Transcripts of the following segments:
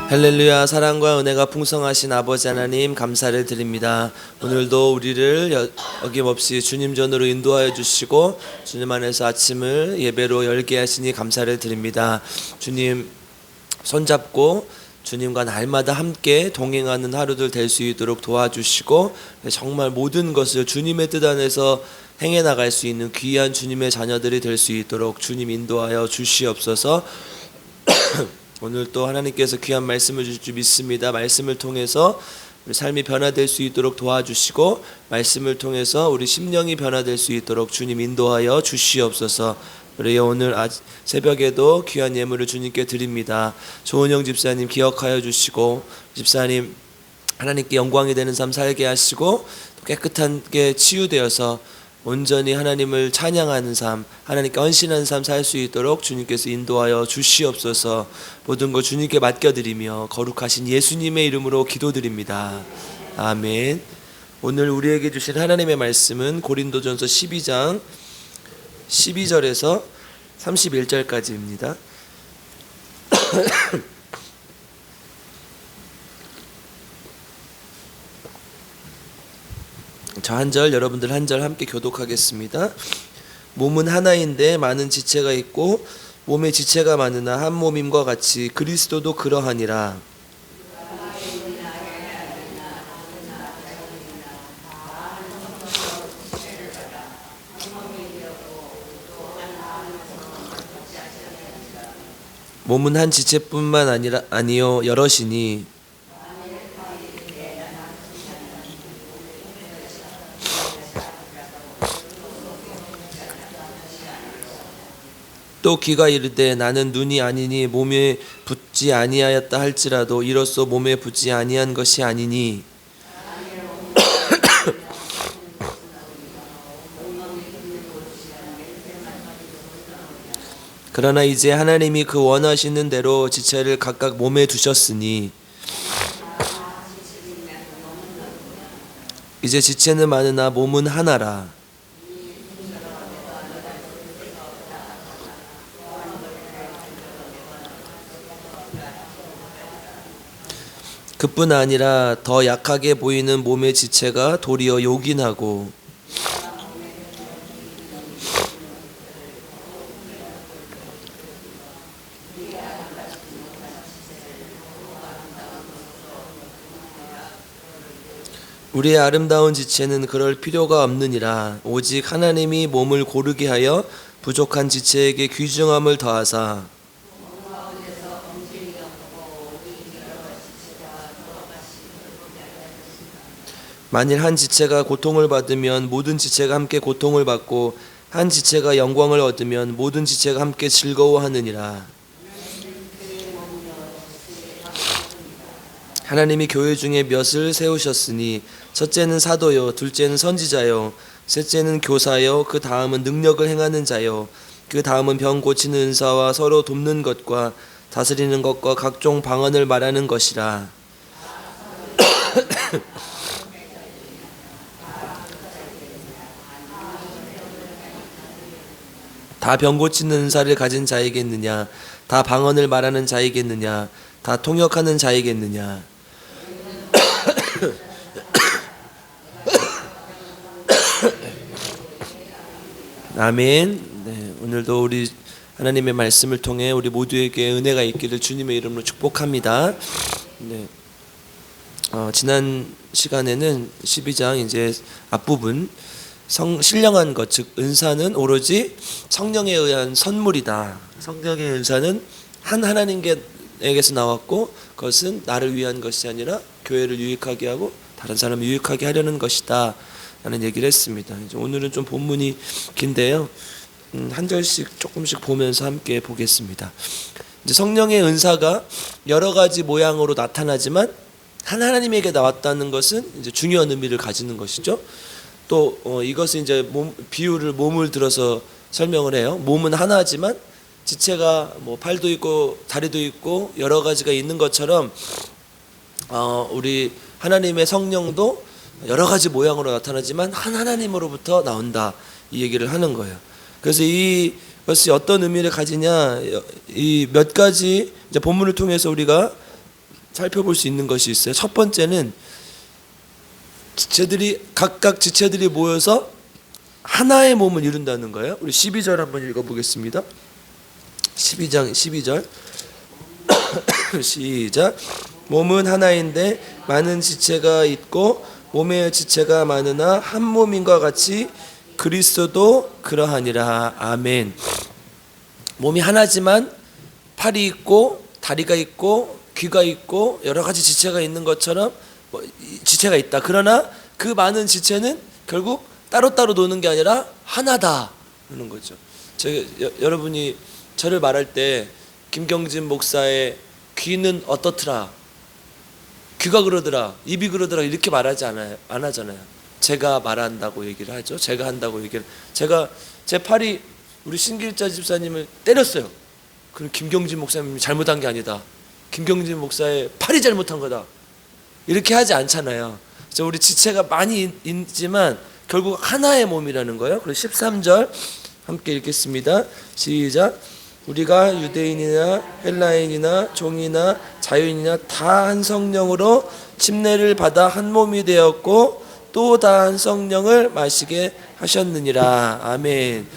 할렐루야. 사랑과 은혜가 풍성하신 아버지 하나님 감사를 드립니다. 오늘도 우리를 어김없이 주님 전으로 인도하여 주시고 주님 안에서 아침을 예배로 열게 하시니 감사를 드립니다. 주님 손잡고 주님과 날마다 함께 동행하는 하루들 될 수 있도록 도와주시고 정말 모든 것을 주님의 뜻 안에서 행해 나갈 수 있는 귀한 주님의 자녀들이 될 수 있도록 주님 인도하여 주시옵소서. 오늘 또 하나님께서 귀한 말씀을 주실 줄 믿습니다. 말씀을 통해서 우리 삶이 변화될 수 있도록 도와주시고 말씀을 통해서 우리 심령이 변화될 수 있도록 주님 인도하여 주시옵소서. 그래요. 오늘 새벽에도 귀한 예물을 주님께 드립니다. 조은영 집사님 기억하여 주시고 집사님 하나님께 영광이 되는 삶 살게 하시고 깨끗하게 치유되어서 온전히 하나님을 찬양하는 삶, 하나님께 헌신하는 삶 살 수 있도록 주님께서 인도하여 주시옵소서. 모든 것 주님께 맡겨드리며 거룩하신 예수님의 이름으로 기도드립니다. 아멘. 오늘 우리에게 주신 하나님의 말씀은 고린도전서 12장 12절에서 31절까지입니다. 저 한 절, 여러분들 한 절 함께 교독하겠습니다. 몸은 하나인데 많은 지체가 있고 몸의 지체가 많으나 한 몸임과 같이 그리스도도 그러하니라. 몸은 한 지체뿐만 아니요 여럿이니 또 귀가 이르되 나는 눈이 아니니 몸에 붙지 아니하였다 할지라도 이로써 몸에 붙지 아니한 것이 아니니 그러나 이제 하나님이 그 원하시는 대로 지체를 각각 몸에 두셨으니 이제 지체는 많으나 몸은 하나라. 그뿐 아니라 더 약하게 보이는 몸의 지체가 도리어 요긴하고 우리의 아름다운 지체는 그럴 필요가 없느니라. 오직 하나님이 몸을 고르게 하여 부족한 지체에게 귀중함을 더하사 만일 한 지체가 고통을 받으면 모든 지체가 함께 고통을 받고 한 지체가 영광을 얻으면 모든 지체가 함께 즐거워하느니라. 하나님이 교회 중에 몇을 세우셨으니 첫째는 사도요, 둘째는 선지자요, 셋째는 교사요, 그 다음은 능력을 행하는 자요, 그 다음은 병 고치는 은사와 서로 돕는 것과 다스리는 것과 각종 방언을 말하는 것이라. 다 병 고치는 은사를 가진 자이겠느냐? 다 방언을 말하는 자이겠느냐? 다 통역하는 자이겠느냐? 아멘. 네, 오늘도 우리 하나님의 말씀을 통해 우리 모두에게 은혜가 있기를 주님의 이름으로 축복합니다. 네. 지난 시간에는 12장 이제 앞부분 신령한 것, 즉 은사는 오로지 성령에 의한 선물이다. 성령의 은사는 한 하나님께서 나왔고 그것은 나를 위한 것이 아니라 교회를 유익하게 하고 다른 사람을 유익하게 하려는 것이다 라는 얘기를 했습니다. 이제 오늘은 좀 본문이 긴데요. 한 절씩 조금씩 보면서 함께 보겠습니다. 이제 성령의 은사가 여러 가지 모양으로 나타나지만 한 하나님에게 나왔다는 것은 이제 중요한 의미를 가지는 것이죠. 또 이것은 이제 비유를 몸을 들어서 설명을 해요. 몸은 하나지만 지체가 뭐 팔도 있고 다리도 있고 여러 가지가 있는 것처럼 우리 하나님의 성령도 여러 가지 모양으로 나타나지만 한 하나님으로부터 나온다 이 얘기를 하는 거예요. 그래서 이것이 어떤 의미를 가지냐 이 몇 가지 이제 본문을 통해서 우리가 살펴볼 수 있는 것이 있어요. 첫 번째는 각각 지체들이 모여서 하나의 몸을 이룬다는 거예요. 우리 12절 한번 읽어보겠습니다. 12장 12절 시작. 몸은 하나인데 많은 지체가 있고 몸의 지체가 많으나 한 몸인과 같이 그리스도도 그러하니라. 아멘. 몸이 하나지만 팔이 있고 다리가 있고 귀가 있고 여러 가지 지체가 있는 것처럼 지체가 있다. 그러나 그 많은 지체는 결국 따로따로 노는 게 아니라 하나다 하는 거죠. 여러분이 저를 말할 때 김경진 목사의 귀는 어떻더라, 귀가 그러더라, 입이 그러더라 이렇게 말하지 안 하잖아요. 제가 말한다고 얘기를 하죠. 제가 한다고 얘기를. 제 팔이 우리 신길자 집사님을 때렸어요. 그럼 김경진 목사님이 잘못한 게 아니다. 김경진 목사의 팔이 잘못한 거다. 이렇게 하지 않잖아요. 그래서 우리 지체가 많이 있지만 결국 하나의 몸이라는 거예요. 그리고 13절 함께 읽겠습니다. 시작. 우리가 유대인이나 헬라인이나 종이나 자유인이나 다 한 성령으로 침례를 받아 한 몸이 되었고 또 다 한 성령을 마시게 하셨느니라. 아멘.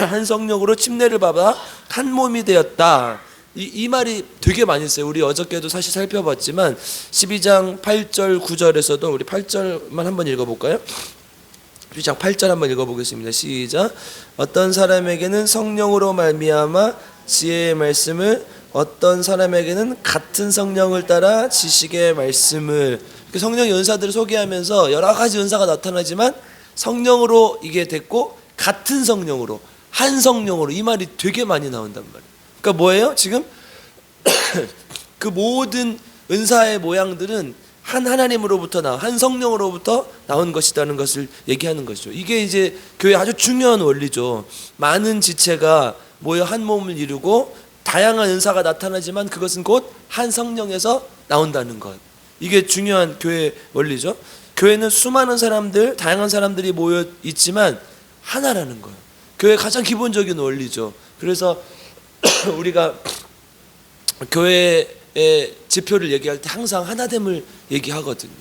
한 성령으로 침례를 받아 한 몸이 되었다. 이 말이 되게 많이 써요. 우리 어저께도 사실 살펴봤지만 12장 8절 9절에서도 우리 8절만 한번 읽어볼까요? 12장 8절 한번 읽어보겠습니다. 시작. 어떤 사람에게는 성령으로 말미암아 지혜의 말씀을, 어떤 사람에게는 같은 성령을 따라 지식의 말씀을. 성령의 은사들을 소개하면서 여러 가지 은사가 나타나지만 성령으로 이게 됐고 같은 성령으로, 한 성령으로, 이 말이 되게 많이 나온단 말이에요. 그러니까 뭐예요? 지금 그 모든 은사의 모양들은 한 하나님으로부터 한 성령으로부터 나온 것이라는 것을 얘기하는 것이죠. 이게 이제 교회 아주 중요한 원리죠. 많은 지체가 모여 한 몸을 이루고 다양한 은사가 나타나지만 그것은 곧 한 성령에서 나온다는 것. 이게 중요한 교회 원리죠. 교회는 수많은 사람들, 다양한 사람들이 모여 있지만 하나라는 거예요. 교회의 가장 기본적인 원리죠. 그래서 우리가 교회의 지표를 얘기할 때 항상 하나됨을 얘기하거든요.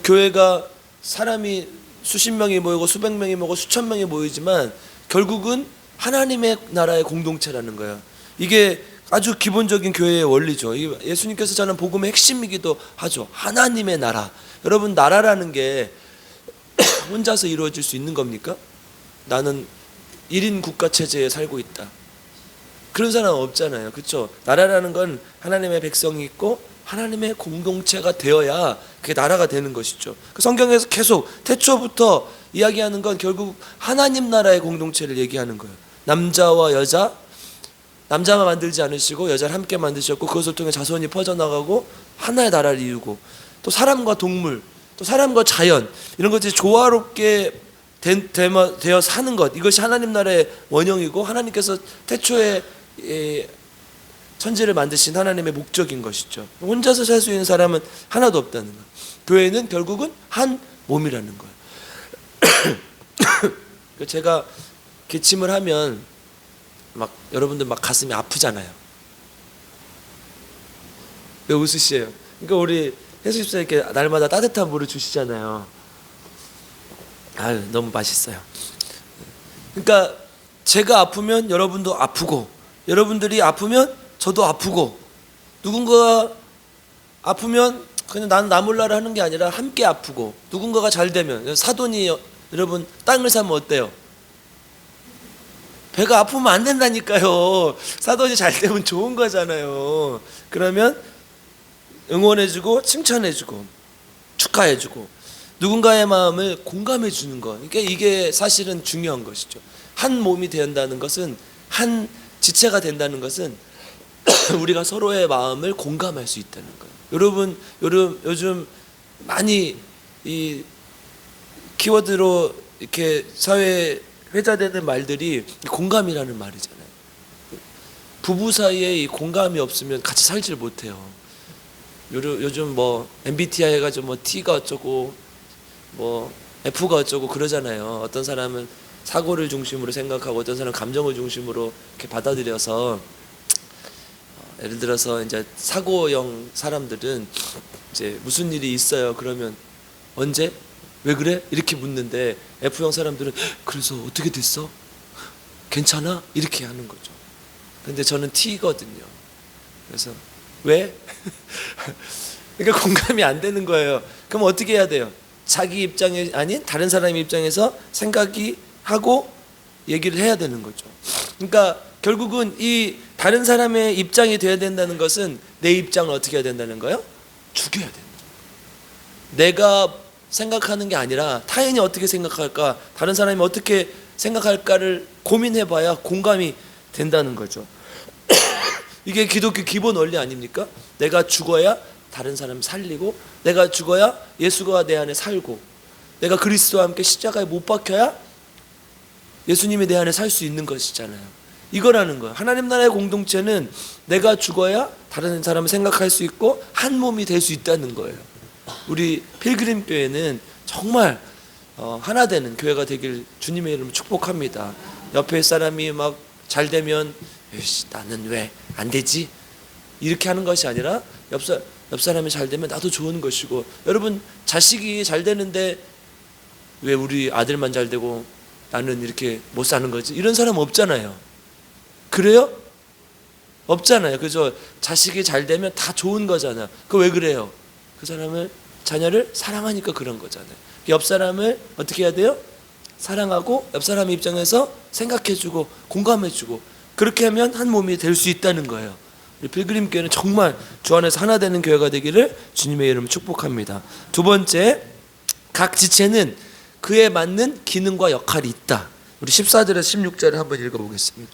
교회가 사람이 수십 명이 모이고 수백 명이 모이고 수천 명이 모이지만 결국은 하나님의 나라의 공동체라는 거예요. 이게 아주 기본적인 교회의 원리죠. 예수님께서 저는 복음의 핵심이기도 하죠. 하나님의 나라. 여러분, 나라라는 게 혼자서 이루어질 수 있는 겁니까? 나는 1인 국가 체제에 살고 있다. 그런 사람 없잖아요. 그렇죠? 나라라는 건 하나님의 백성이 있고 하나님의 공동체가 되어야 그게 나라가 되는 것이죠. 그 성경에서 계속 태초부터 이야기하는 건 결국 하나님 나라의 공동체를 얘기하는 거예요. 남자와 여자, 남자만 만들지 않으시고 여자를 함께 만드셨고 그것을 통해 자손이 퍼져나가고 하나의 나라를 이루고 또 사람과 동물, 또 사람과 자연, 이런 것들이 조화롭게 되어 사는 것, 이것이 하나님 나라의 원형이고 하나님께서 태초에 천지를 만드신 하나님의 목적인 것이죠. 혼자서 살 수 있는 사람은 하나도 없다는 거예요. 교회는 결국은 한 몸이라는 거예요. 제가 기침을 하면 막 여러분들 막 가슴이 아프잖아요. 왜 웃으시에요? 그러니까 우리 혜수 집사 이렇게 날마다 따뜻한 물을 주시잖아요. 아유, 너무 맛있어요. 그러니까 제가 아프면 여러분도 아프고, 여러분들이 아프면 저도 아프고, 누군가가 아프면 그냥 나는 나 몰라라 하는 게 아니라 함께 아프고, 누군가가 잘 되면, 사돈이 여러분 땅을 사면 어때요? 배가 아프면 안 된다니까요. 사돈이 잘 되면 좋은 거잖아요. 그러면 응원해주고 칭찬해주고 축하해주고 누군가의 마음을 공감해주는 것, 이게 사실은 중요한 것이죠. 한 몸이 된다는 것은, 한 지체가 된다는 것은 우리가 서로의 마음을 공감할 수 있다는 거예요. 여러분 요즘 많이 이 키워드로 이렇게 사회에 회자되는 말들이 공감이라는 말이잖아요. 부부 사이에 이 공감이 없으면 같이 살질 못해요. 요즘 뭐 MBTI 해가지고 뭐 T가 어쩌고 뭐 F가 어쩌고 그러잖아요. 어떤 사람은 사고를 중심으로 생각하고 어떤 사람은 감정을 중심으로 이렇게 받아들여서 예를 들어서 이제 사고형 사람들은 이제 무슨 일이 있어요. 그러면 언제? 왜 그래? 이렇게 묻는데 F형 사람들은 그래서 어떻게 됐어? 괜찮아? 이렇게 하는 거죠. 근데 저는 T거든요. 그래서 왜? 그러니까 공감이 안 되는 거예요. 그럼 어떻게 해야 돼요? 자기 입장이 아닌 다른 사람의 입장에서 생각이 하고 얘기를 해야 되는 거죠. 그러니까 결국은 이 다른 사람의 입장이 돼야 된다는 것은 내 입장을 어떻게 해야 된다는 거예요? 죽여야 된다. 내가 생각하는 게 아니라 타인이 어떻게 생각할까, 다른 사람이 어떻게 생각할까를 고민해봐야 공감이 된다는 거죠. 이게 기독교 기본 원리 아닙니까? 내가 죽어야 다른 사람 살리고, 내가 죽어야 예수가 내 안에 살고, 내가 그리스도와 함께 십자가에 못 박혀야 예수님이 내 안에 살 수 있는 것이잖아요. 이거라는 거예요. 하나님 나라의 공동체는 내가 죽어야 다른 사람을 생각할 수 있고 한 몸이 될 수 있다는 거예요. 우리 필그림 교회는 정말 하나 되는 교회가 되길 주님의 이름으로 축복합니다. 옆에 사람이 막 잘 되면 나는 왜 안 되지? 이렇게 하는 것이 아니라 옆 사람이 잘 되면 나도 좋은 것이고, 여러분 자식이 잘 되는데 왜 우리 아들만 잘 되고 나는 이렇게 못 사는 거지? 이런 사람 없잖아요. 그래요? 없잖아요. 그죠? 자식이 잘 되면 다 좋은 거잖아. 그 왜 그래요? 그 사람을, 자녀를 사랑하니까 그런 거잖아요. 옆 사람을 어떻게 해야 돼요? 사랑하고 옆 사람의 입장에서 생각해주고 공감해주고, 그렇게 하면 한 몸이 될 수 있다는 거예요. 필그림 교회는 정말 주 안에서 하나 되는 교회가 되기를 주님의 이름으로 축복합니다. 두 번째, 각 지체는 그에 맞는 기능과 역할이 있다. 우리 14절에서 16절을 한번 읽어보겠습니다.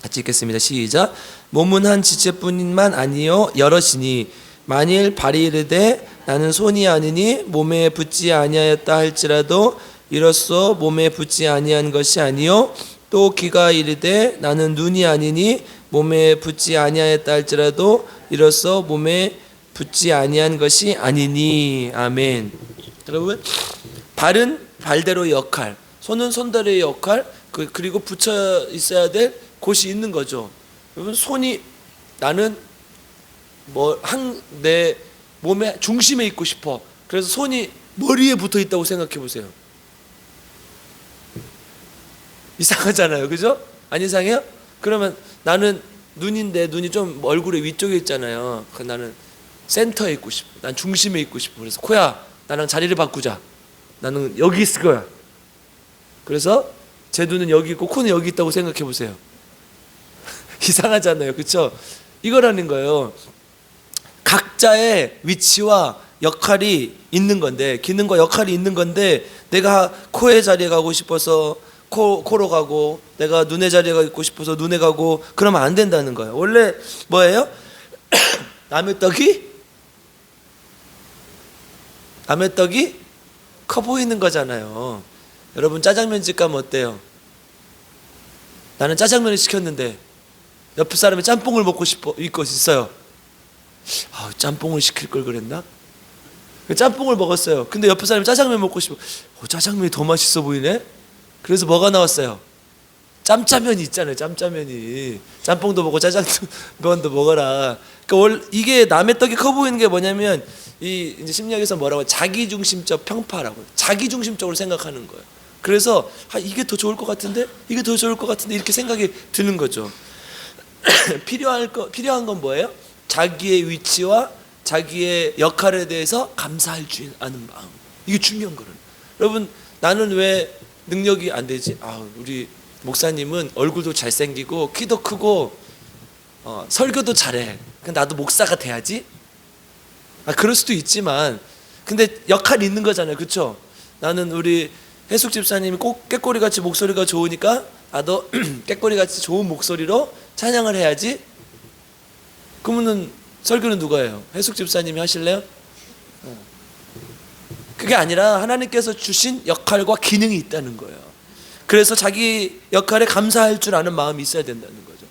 같이 읽겠습니다. 시작. 몸은 한 지체뿐만 아니요 여럿이니 만일 발이 이르되 나는 손이 아니니 몸에 붙지 아니하였다 할지라도 이로써 몸에 붙지 아니한 것이 아니요, 또 귀가 이르되 나는 눈이 아니니 몸에 붙지 아니하였다 할지라도 이로써 몸에 붙지 아니한 것이 아니니. 아멘. 여러분, 발은 발대로의 역할, 손은 손대로의 역할, 그리고 붙여 있어야 될 곳이 있는 거죠. 여러분, 손이 나는 내 몸의 중심에 있고 싶어. 그래서 손이 머리에 붙어 있다고 생각해 보세요. 이상하잖아요. 그죠? 안 이상해요? 그러면 나는 눈인데 눈이 좀 얼굴의 위쪽에 있잖아요. 나는 센터에 있고 싶어. 난 중심에 있고 싶어. 그래서 코야, 나랑 자리를 바꾸자. 나는 여기 있을 거야. 그래서 제 눈은 여기 있고 코는 여기 있다고 생각해 보세요. 이상하잖아요. 그렇죠? 이거라는 거예요. 각자의 위치와 역할이 있는 건데, 기능과 역할이 있는 건데, 내가 코의 자리에 가고 싶어서 코로 가고, 내가 눈의 자리에 가고 싶어서 눈에 가고, 그러면 안 된다는 거예요. 원래 뭐예요? 남의 떡이 커 보이는 거잖아요. 여러분, 짜장면집 가면 어때요? 나는 짜장면을 시켰는데 옆에 사람이 짬뽕을 먹고 있어요. 짬뽕을 시킬 걸 그랬나? 짬뽕을 먹었어요. 근데 옆에 사람이 짜장면 먹고 싶어. 짜장면이 더 맛있어 보이네? 그래서 뭐가 나왔어요? 짬짜면이 있잖아요. 짬짜면이. 짬뽕도 먹고 짜장면도 먹어라. 그러니까 이게 남의 떡이 커 보이는 게 뭐냐면, 이제 심리학에서 뭐라고, 자기중심적 평파라고, 자기중심적으로 생각하는 거예요. 그래서 이게 더 좋을 것 같은데, 이게 더 좋을 것 같은데, 이렇게 생각이 드는 거죠. 필요한 건 뭐예요? 자기의 위치와 자기의 역할에 대해서 감사할 줄 아는 마음. 이게 중요한 거예요. 여러분, 나는 왜 능력이 안 되지? 우리 목사님은 얼굴도 잘생기고 키도 크고 설교도 잘해. 나도 목사가 돼야지? 그럴 수도 있지만, 근데 역할이 있는 거잖아요. 그렇죠? 나는 우리 해숙 집사님이 꼭 깨꼬리같이 목소리가 좋으니까 나도 깨꼬리같이 좋은 목소리로 찬양을 해야지. 그러면은 설교는 누가 해요? 해숙 집사님이 하실래요? 그게 아니라 하나님께서 주신 역할과 기능이 있다는 거예요. 그래서 자기 역할에 감사할 줄 아는 마음이 있어야 된다는 거죠.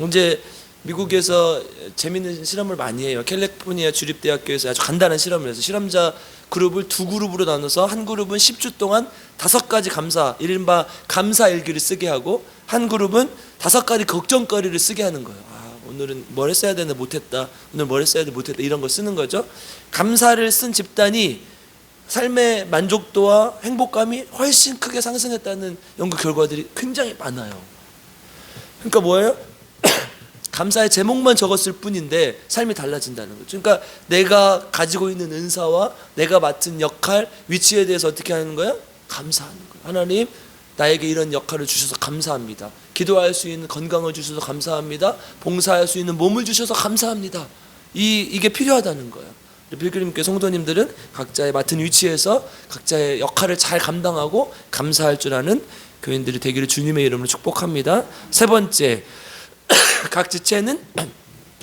이제 미국에서 재밌는 실험을 많이 해요. 캘리포니아 주립대학교에서 아주 간단한 실험을 해서 실험자 그룹을 두 그룹으로 나눠서, 한 그룹은 10주 동안 5가지 감사, 이른바 감사 일기를 쓰게 하고, 한 그룹은 5가지 걱정거리를 쓰게 하는 거예요. 오늘은 뭘 했어야 되는데 못했다. 오늘 뭘 했어야 되는데 못했다. 이런 걸 쓰는 거죠. 감사를 쓴 집단이 삶의 만족도와 행복감이 훨씬 크게 상승했다는 연구 결과들이 굉장히 많아요. 그러니까 뭐예요? 감사의 제목만 적었을 뿐인데 삶이 달라진다는 거죠. 그러니까 내가 가지고 있는 은사와 내가 맡은 역할, 위치에 대해서 어떻게 하는 거예요? 감사하는 거예요. 하나님, 나에게 이런 역할을 주셔서 감사합니다. 기도할 수 있는 건강을 주셔서 감사합니다. 봉사할 수 있는 몸을 주셔서 감사합니다. 이게 필요하다는 거예요. 빌그림교회 성도님들은 각자의 맡은 위치에서 각자의 역할을 잘 감당하고 감사할 줄 아는 교인들이 되기를 주님의 이름으로 축복합니다. 세 번째, 각 지체는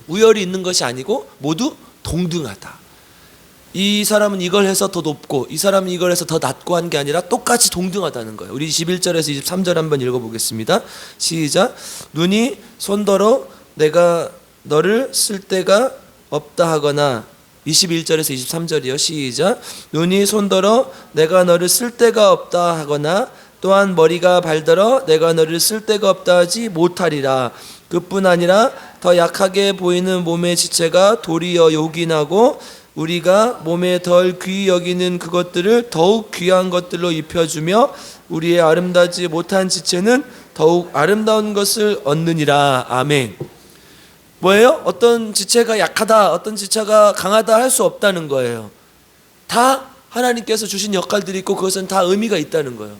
우열이 있는 것이 아니고 모두 동등하다. 이 사람은 이걸 해서 더 높고 이 사람은 이걸 해서 더 낮고 한 게 아니라 똑같이 동등하다는 거예요. 우리 21절에서 23절 한번 읽어보겠습니다. 시작. 눈이 손더러 내가 너를 쓸 데가 없다 하거나 21절에서 23절이요. 시작. 눈이 손더러 내가 너를 쓸 데가 없다 하거나 또한 머리가 발더러 내가 너를 쓸 데가 없다 하지 못하리라. 그뿐 아니라 더 약하게 보이는 몸의 지체가 도리어 요긴하고 우리가 몸에 덜 귀히 여기는 그것들을 더욱 귀한 것들로 입혀주며 우리의 아름다지 못한 지체는 더욱 아름다운 것을 얻느니라. 아멘. 뭐예요? 어떤 지체가 약하다, 어떤 지체가 강하다 할 수 없다는 거예요. 다 하나님께서 주신 역할들이 있고 그것은 다 의미가 있다는 거예요.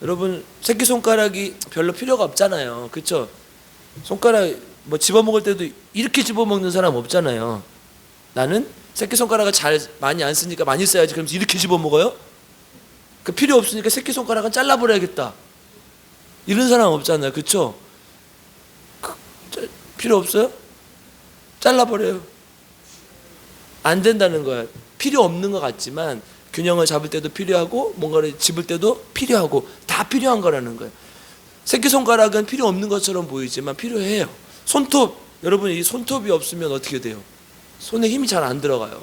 여러분, 새끼손가락이 별로 필요가 없잖아요. 그렇죠? 손가락 뭐 집어먹을 때도 이렇게 집어먹는 사람 없잖아요. 나는 새끼손가락을 잘 많이 안 쓰니까 많이 써야지. 그러면서 이렇게 집어먹어요? 그 필요 없으니까 새끼손가락은 잘라버려야겠다. 이런 사람 없잖아요. 그렇죠? 필요 없어요? 잘라버려요. 안 된다는 거야. 필요 없는 것 같지만 균형을 잡을 때도 필요하고 뭔가를 집을 때도 필요하고 다 필요한 거라는 거예요. 새끼손가락은 필요 없는 것처럼 보이지만 필요해요. 손톱, 여러분 이 손톱이 없으면 어떻게 돼요? 손에 힘이 잘 안 들어가요.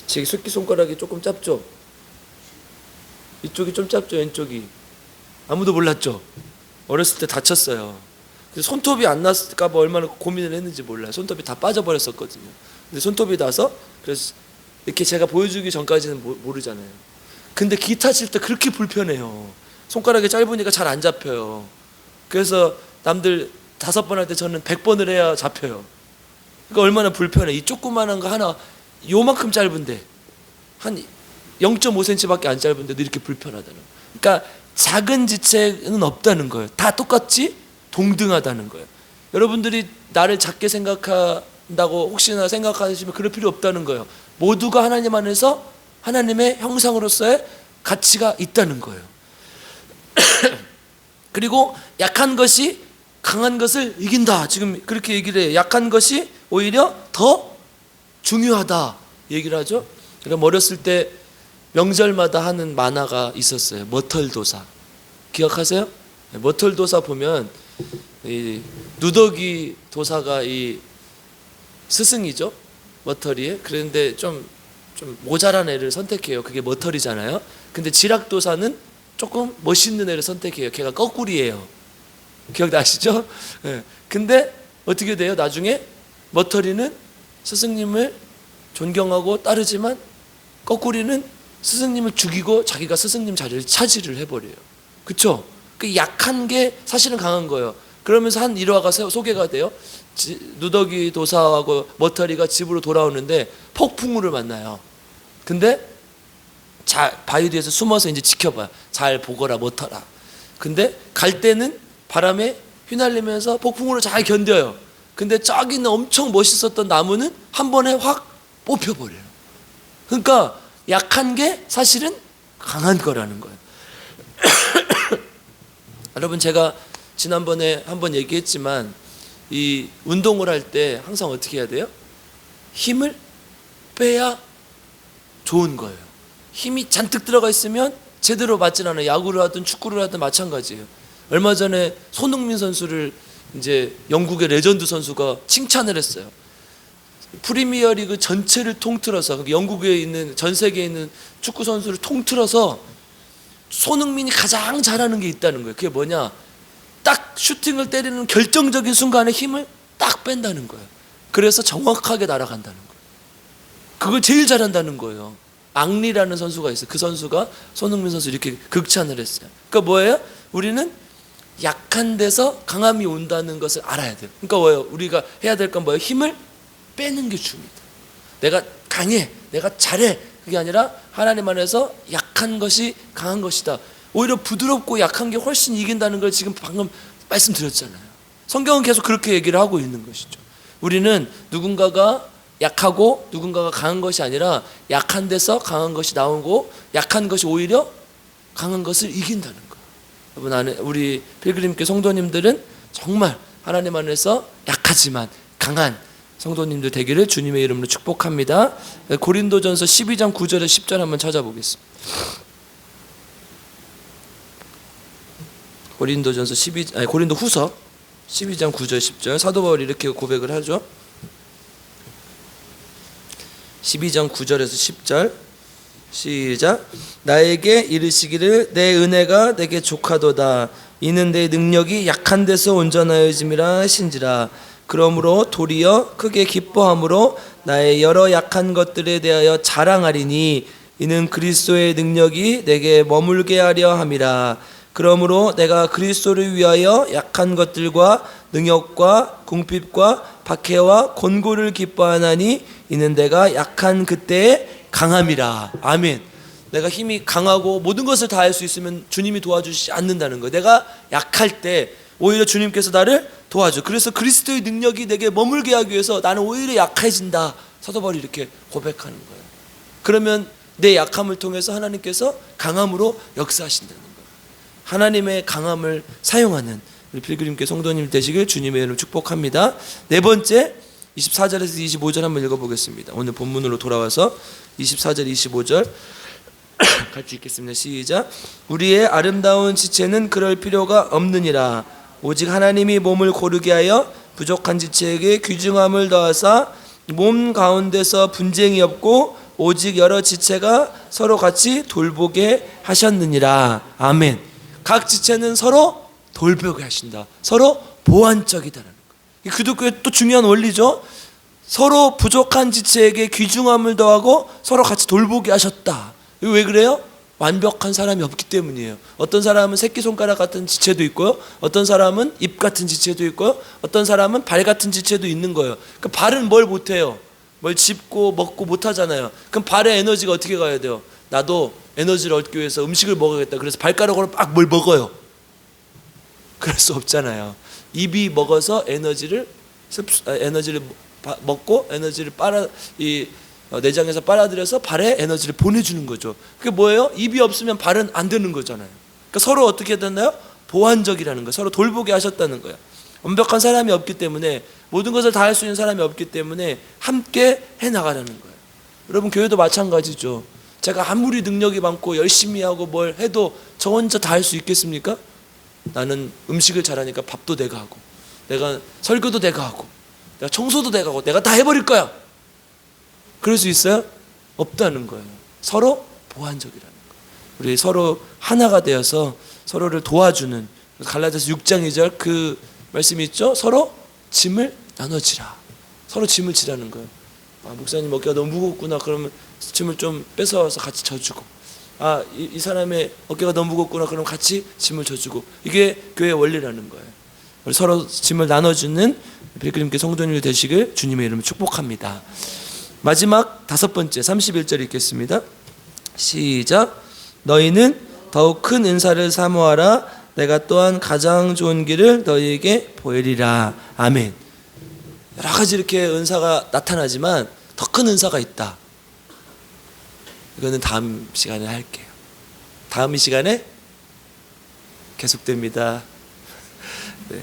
제 새끼손가락이 조금 짧죠? 이쪽이 좀 짧죠? 왼쪽이. 아무도 몰랐죠? 어렸을 때 다쳤어요. 그래서 손톱이 안 났을까 봐 얼마나 고민을 했는지 몰라요. 손톱이 다 빠져버렸었거든요. 근데 손톱이 나서 그래서 이렇게 제가 보여주기 전까지는 모르잖아요. 근데 기타 칠 때 그렇게 불편해요. 손가락이 짧으니까 잘 안 잡혀요. 그래서 남들 5번 할 때 저는 100번을 해야 잡혀요. 그러니까 얼마나 불편해. 이 조그만한 거 하나 요만큼 짧은데 한 0.5cm밖에 안 짧은데도 이렇게 불편하다는 거예요. 그러니까 작은 지체는 없다는 거예요. 다 똑같이 동등하다는 거예요. 여러분들이 나를 작게 생각한다고 혹시나 생각하시면 그럴 필요 없다는 거예요. 모두가 하나님 안에서 하나님의 형상으로서의 가치가 있다는 거예요. 그리고 약한 것이 강한 것을 이긴다. 지금 그렇게 얘기를 해요. 약한 것이 오히려 더 중요하다 얘기를 하죠. 그러니까 어렸을 때 명절마다 하는 만화가 있었어요. 머털도사. 기억하세요? 머털도사 보면 이 누더기 도사가 이 스승이죠. 머털이에. 그런데 좀 모자란 애를 선택해요. 그게 머털이잖아요. 근데 지락도사는 조금 멋있는 애를 선택해요. 걔가 거꾸리예요. 기억나시죠? 네. 근데 어떻게 돼요? 나중에 머털이는 스승님을 존경하고 따르지만 거꾸리는 스승님을 죽이고 자기가 스승님 자리를 차지를 해버려요. 그쵸? 그 약한 게 사실은 강한 거예요. 그러면서 한 일화가 소개가 돼요. 누더기 도사하고 머털이가 집으로 돌아오는데 폭풍우를 만나요. 근데 바위 뒤에서 숨어서 이제 지켜봐요. 잘 보거라 머털아. 근데 갈 때는 바람에 휘날리면서 폭풍우를 잘 견뎌요. 근데 저기는 엄청 멋있었던 나무는 한 번에 확 뽑혀버려요. 그러니까 약한 게 사실은 강한 거라는 거예요. 여러분, 제가 지난번에 한번 얘기했지만 이 운동을 할 때 항상 어떻게 해야 돼요? 힘을 빼야 좋은 거예요. 힘이 잔뜩 들어가 있으면 제대로 맞진 않아요. 야구를 하든 축구를 하든 마찬가지예요. 얼마 전에 손흥민 선수를 이제 영국의 레전드 선수가 칭찬을 했어요. 프리미어리그 전체를 통틀어서 영국에 있는 전 세계에 있는 축구 선수를 통틀어서 손흥민이 가장 잘하는 게 있다는 거예요. 그게 뭐냐? 딱 슈팅을 때리는 결정적인 순간에 힘을 딱 뺀다는 거예요. 그래서 정확하게 날아간다는 거예요. 그걸 제일 잘한다는 거예요. 앙리라는 선수가 있어요. 그 선수가 손흥민 선수 이렇게 극찬을 했어요. 그러니까 뭐예요? 우리는 약한 데서 강함이 온다는 것을 알아야 돼요. 그러니까 뭐예요? 우리가 해야 될 건 뭐예요? 힘을 빼는 게 중요합니다. 내가 강해, 내가 잘해, 그게 아니라 하나님 안에서 약한 것이 강한 것이다. 오히려 부드럽고 약한 게 훨씬 이긴다는 걸 지금 방금 말씀드렸잖아요. 성경은 계속 그렇게 얘기를 하고 있는 것이죠. 우리는 누군가가 약하고 누군가가 강한 것이 아니라 약한 데서 강한 것이 나오고 약한 것이 오히려 강한 것을 이긴다는 거예요. 여러분, 우리 필그림교 성도님들은 정말 하나님 안에서 약하지만 강한 성도님들 되기를 주님의 이름으로 축복합니다. 고린도전서 12장 9절에 10절 한번 찾아보겠습니다. 고린도후서 12장 9절 10절 사도 바울이 이렇게 고백을 하죠. 12장 9절에서 10절 시작. 나에게 이르시기를 내 은혜가 내게 족하도다. 이는 내 능력이 약한 데서 온전하여짐이라 하신지라. 그러므로 도리어 크게 기뻐함으로 나의 여러 약한 것들에 대하여 자랑하리니 이는 그리스도의 능력이 내게 머물게 하려 함이라. 그러므로 내가 그리스도를 위하여 약한 것들과 능욕과 궁핍과 박해와 곤고를 기뻐하나니 이는 내가 약한 그때에 강함이라. 아멘. 내가 힘이 강하고 모든 것을 다 할 수 있으면 주님이 도와주시지 않는다는 거예요. 내가 약할 때 오히려 주님께서 나를 도와줘. 그래서 그리스도의 능력이 내게 머물게 하기 위해서 나는 오히려 약해진다. 사도 바울이 이렇게 고백하는 거예요. 그러면 내 약함을 통해서 하나님께서 강함으로 역사하신다는 거예요. 하나님의 강함을 사용하는 우리 필그림교 성도님 되시길 주님의 이름으로 축복합니다. 네 번째 24절에서 25절 한번 읽어보겠습니다. 오늘 본문으로 돌아와서 24절 25절 같이 읽겠습니다. 시작. 우리의 아름다운 지체는 그럴 필요가 없느니라. 오직 하나님이 몸을 고르게 하여 부족한 지체에게 귀중함을 더하사 몸 가운데서 분쟁이 없고 오직 여러 지체가 서로 같이 돌보게 하셨느니라. 아멘. 각 지체는 서로 돌보게 하신다. 서로 보완적이다라는 거예요. 기독교의 또 중요한 원리죠. 서로 부족한 지체에게 귀중함을 더하고 서로 같이 돌보게 하셨다. 이거 왜 그래요? 완벽한 사람이 없기 때문이에요. 어떤 사람은 새끼손가락 같은 지체도 있고요. 어떤 사람은 입 같은 지체도 있고요. 어떤 사람은 발 같은 지체도 있는 거예요. 그럼 발은 뭘 못해요? 뭘 짚고 먹고 못하잖아요. 그럼 발의 에너지가 어떻게 가야 돼요? 나도 에너지를 얻기 위해서 음식을 먹어야겠다. 그래서 발가락으로 막 뭘 먹어요. 그럴 수 없잖아요. 입이 먹어서 에너지를 먹고 에너지를 내장에서 빨아들여서 발에 에너지를 보내주는 거죠. 그게 뭐예요? 입이 없으면 발은 안 되는 거잖아요. 그러니까 서로 어떻게 됐나요? 보완적이라는 거예요. 서로 돌보게 하셨다는 거예요. 완벽한 사람이 없기 때문에 모든 것을 다 할 수 있는 사람이 없기 때문에 함께 해나가라는 거예요. 여러분 교회도 마찬가지죠. 제가 아무리 능력이 많고 열심히 하고 뭘 해도 저 혼자 다 할 수 있겠습니까? 나는 음식을 잘하니까 밥도 내가 하고 내가 설교도 내가 하고 내가 청소도 내가 하고 내가 다 해버릴 거야. 그럴 수 있어요? 없다는 거예요. 서로 보완적이라는 거예요. 우리 서로 하나가 되어서 서로를 도와주는 갈라디아서 6장 2절 그 말씀이 있죠. 서로 짐을 나눠지라. 서로 짐을 지라는 거예요. 목사님 어깨가 너무 무겁구나. 그러면 짐을 좀 뺏어와서 같이 져주고 이 사람의 어깨가 너무 무겁구나. 그럼 같이 짐을 져주고 이게 교회의 원리라는 거예요. 서로 짐을 나눠주는 필그림교 성도님이 되시길 주님의 이름으로 축복합니다. 마지막 다섯 번째 31절 읽겠습니다. 시작. 너희는 더욱 큰 은사를 사모하라. 내가 또한 가장 좋은 길을 너희에게 보이리라. 아멘. 여러 가지 이렇게 은사가 나타나지만 더 큰 은사가 있다. 이거는 다음 시간에 할게요. 다음 시간에 계속됩니다. 네.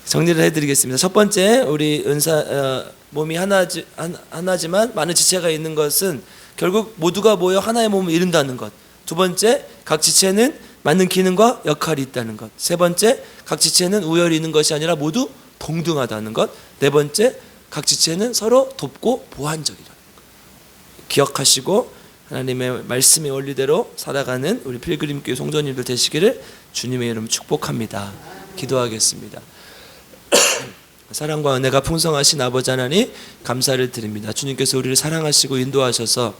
정리를 해드리겠습니다. 첫 번째, 우리 은사 몸이 하나지만 많은 지체가 있는 것은 결국 모두가 모여 하나의 몸을 이룬다는 것. 두 번째, 각 지체는 맞는 기능과 역할이 있다는 것. 세 번째, 각 지체는 우열이 있는 것이 아니라 모두 동등하다는 것. 네 번째, 각 지체는 서로 돕고 보완적이라는 것. 기억하시고 하나님의 말씀의 원리대로 살아가는 우리 필그림교회 성도님들 되시기를 주님의 이름 축복합니다. 기도하겠습니다. 사랑과 은혜가 풍성하신 아버지 하나님 감사를 드립니다. 주님께서 우리를 사랑하시고 인도하셔서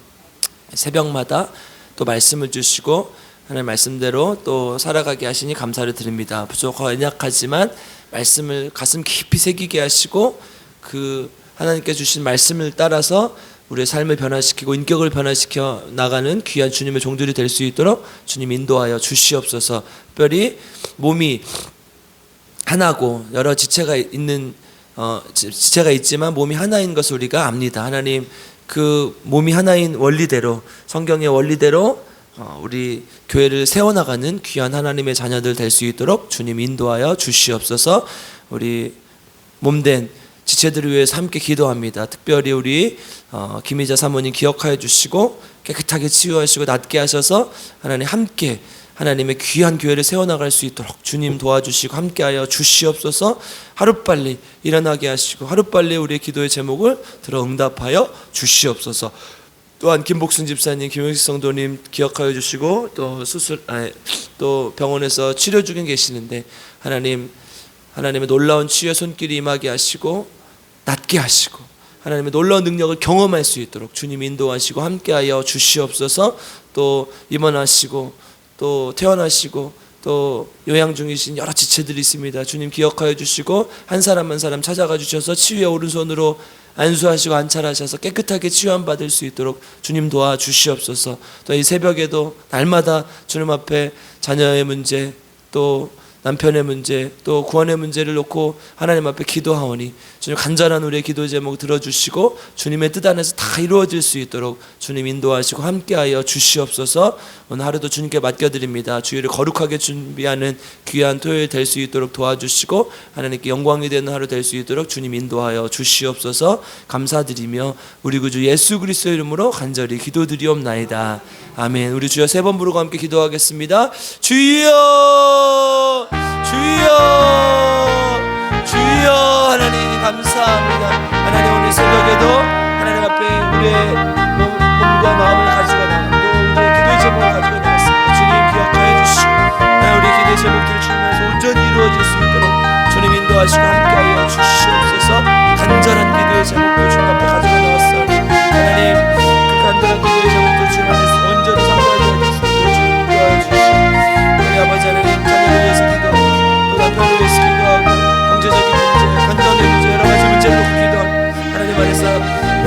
새벽마다 또 말씀을 주시고 하나님 말씀대로 또 살아가게 하시니 감사를 드립니다. 부족하고 연약하지만 말씀을 가슴 깊이 새기게 하시고 그 하나님께 주신 말씀을 따라서 우리의 삶을 변화시키고 인격을 변화시켜 나가는 귀한 주님의 종들이 될 수 있도록 주님 인도하여 주시옵소서. 특별히 몸이 하나고 여러 지체가 있지만 몸이 하나인 것을 우리가 압니다. 하나님 그 몸이 하나인 원리대로 성경의 원리대로 우리 교회를 세워나가는 귀한 하나님의 자녀들 될 수 있도록 주님 인도하여 주시옵소서. 우리 몸된 지체들을 위해서 함께 기도합니다. 특별히 우리 김희자 사모님 기억하여 주시고 깨끗하게 치유하시고 낫게 하셔서 하나님 함께 하나님의 귀한 교회를 세워나갈 수 있도록 주님 도와주시고 함께하여 주시옵소서. 하루빨리 일어나게 하시고 하루빨리 우리의 기도의 제목을 들어 응답하여 주시옵소서. 또한 김복순 집사님, 김영식 성도님 기억하여 주시고 또 병원에서 치료 중에 계시는데 하나님의 놀라운 치유의 손길이 임하게 하시고 낫게 하시고 하나님의 놀라운 능력을 경험할 수 있도록 주님 인도하시고 함께하여 주시옵소서. 또 입원하시고 또 퇴원하시고 또 요양 중이신 여러 지체들이 있습니다. 주님 기억하여 주시고 한 사람 한 사람 찾아가 주셔서 치유의 오른손으로 안수하시고 안찰하셔서 깨끗하게 치유함 받을 수 있도록 주님 도와주시옵소서. 또 이 새벽에도 날마다 주님 앞에 자녀의 문제 또 남편의 문제 또 구원의 문제를 놓고 하나님 앞에 기도하오니 주님 간절한 우리의 기도 제목 들어주시고 주님의 뜻 안에서 다 이루어질 수 있도록 주님 인도하시고 함께하여 주시옵소서. 오늘 하루도 주님께 맡겨드립니다. 주일을 거룩하게 준비하는 귀한 토요일 될 수 있도록 도와주시고 하나님께 영광이 되는 하루 될 수 있도록 주님 인도하여 주시옵소서. 감사드리며 우리 구주 예수 그리스도의 이름으로 간절히 기도드리옵나이다. 아멘. 우리 주여 세 번 부르고 함께 기도하겠습니다. 주여 주여 주여. 하나님 감사합니다. 하나님 오늘 새벽에도 하나님 앞에 우리의 몸과 마음을 가지고 나가 또 우리의 기도의 제목을 가지고 나갔습니다. 주님 기억하여 주시고 우리 기도의 제목들을 주님께서 온전히 이루어질 수 있도록 주님 인도하시고 함께하여 주시옵소서. 간절한 기도의 제목들 주님 앞에 가지고 나왔사오니 하나님 그 간절한 기도의 제목들 주님 안에서 온전히 상달되어 주시고 주님 인도하여 주시고 우리 아버지 하나님 자녀를 위해서 기도하고 또 남편을 위해서 기도하고 경제적인 문제, 건강의 문제, 여러 가지 문제를 놓고 기도하고 하나님 안에서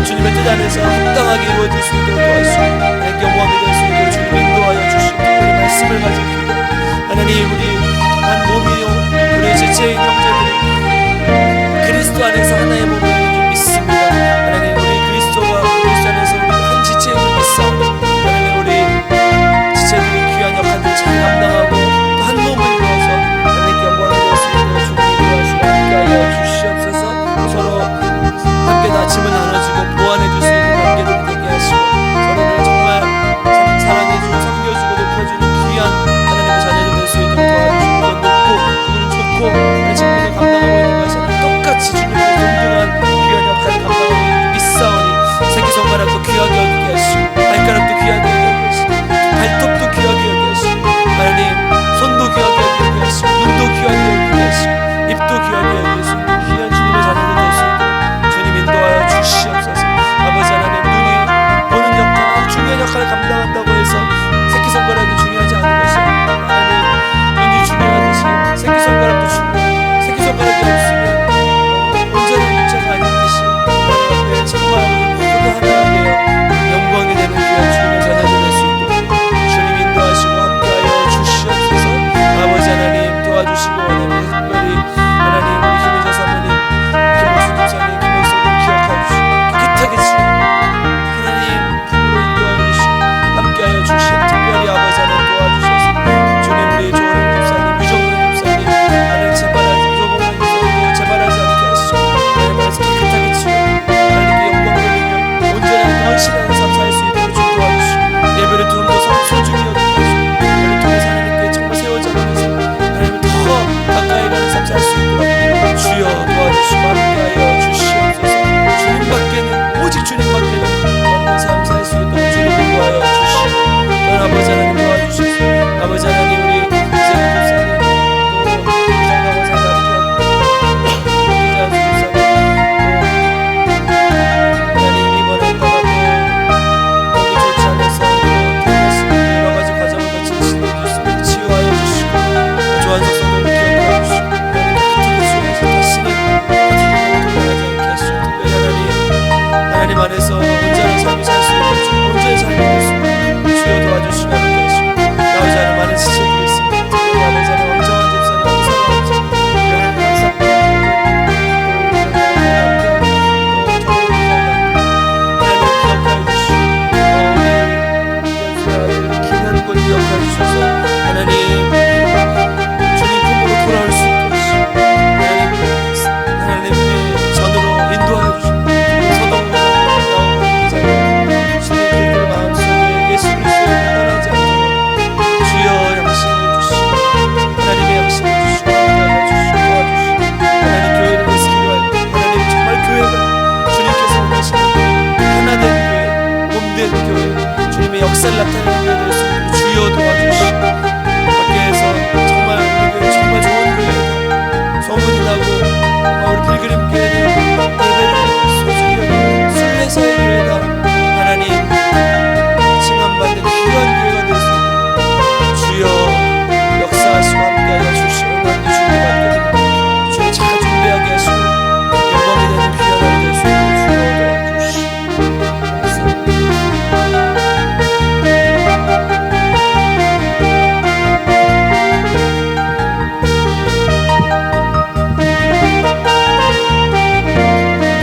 주님의 뜻 안에서 합당하게 이루어질 수 있도록 도와주시고 하나님께 영광이 될 수 있도록 주님 인도하여 주시고 우리 말씀을 가지고 기도 하나님 우리 한 몸이요 우리 지체인 형제들이 그리스도 안에서 하나의 몸을 좀 믿습니다. 하나님 우리 그리스도 안에서 우리 한 지체인 줄 믿사오니 하나님 우리 지체들이 귀한 역할들 잘 감당하고 또 한 몸을 이루어서 하나님께 영광을 될 수 있도록 주님 인도하시고 함께하여 주시옵소서. 서로 함께 다짐을 나눠주고 보완해줄 수 있는 관계들이 되게 하시고 서로를 정말 사랑해주고 섬겨주고 높여주는 귀한 하나님의 자녀들 될 수 있도록 도와주시고 그건 높고 그거는 좋고 하나님 책임을 감당하고 나타내는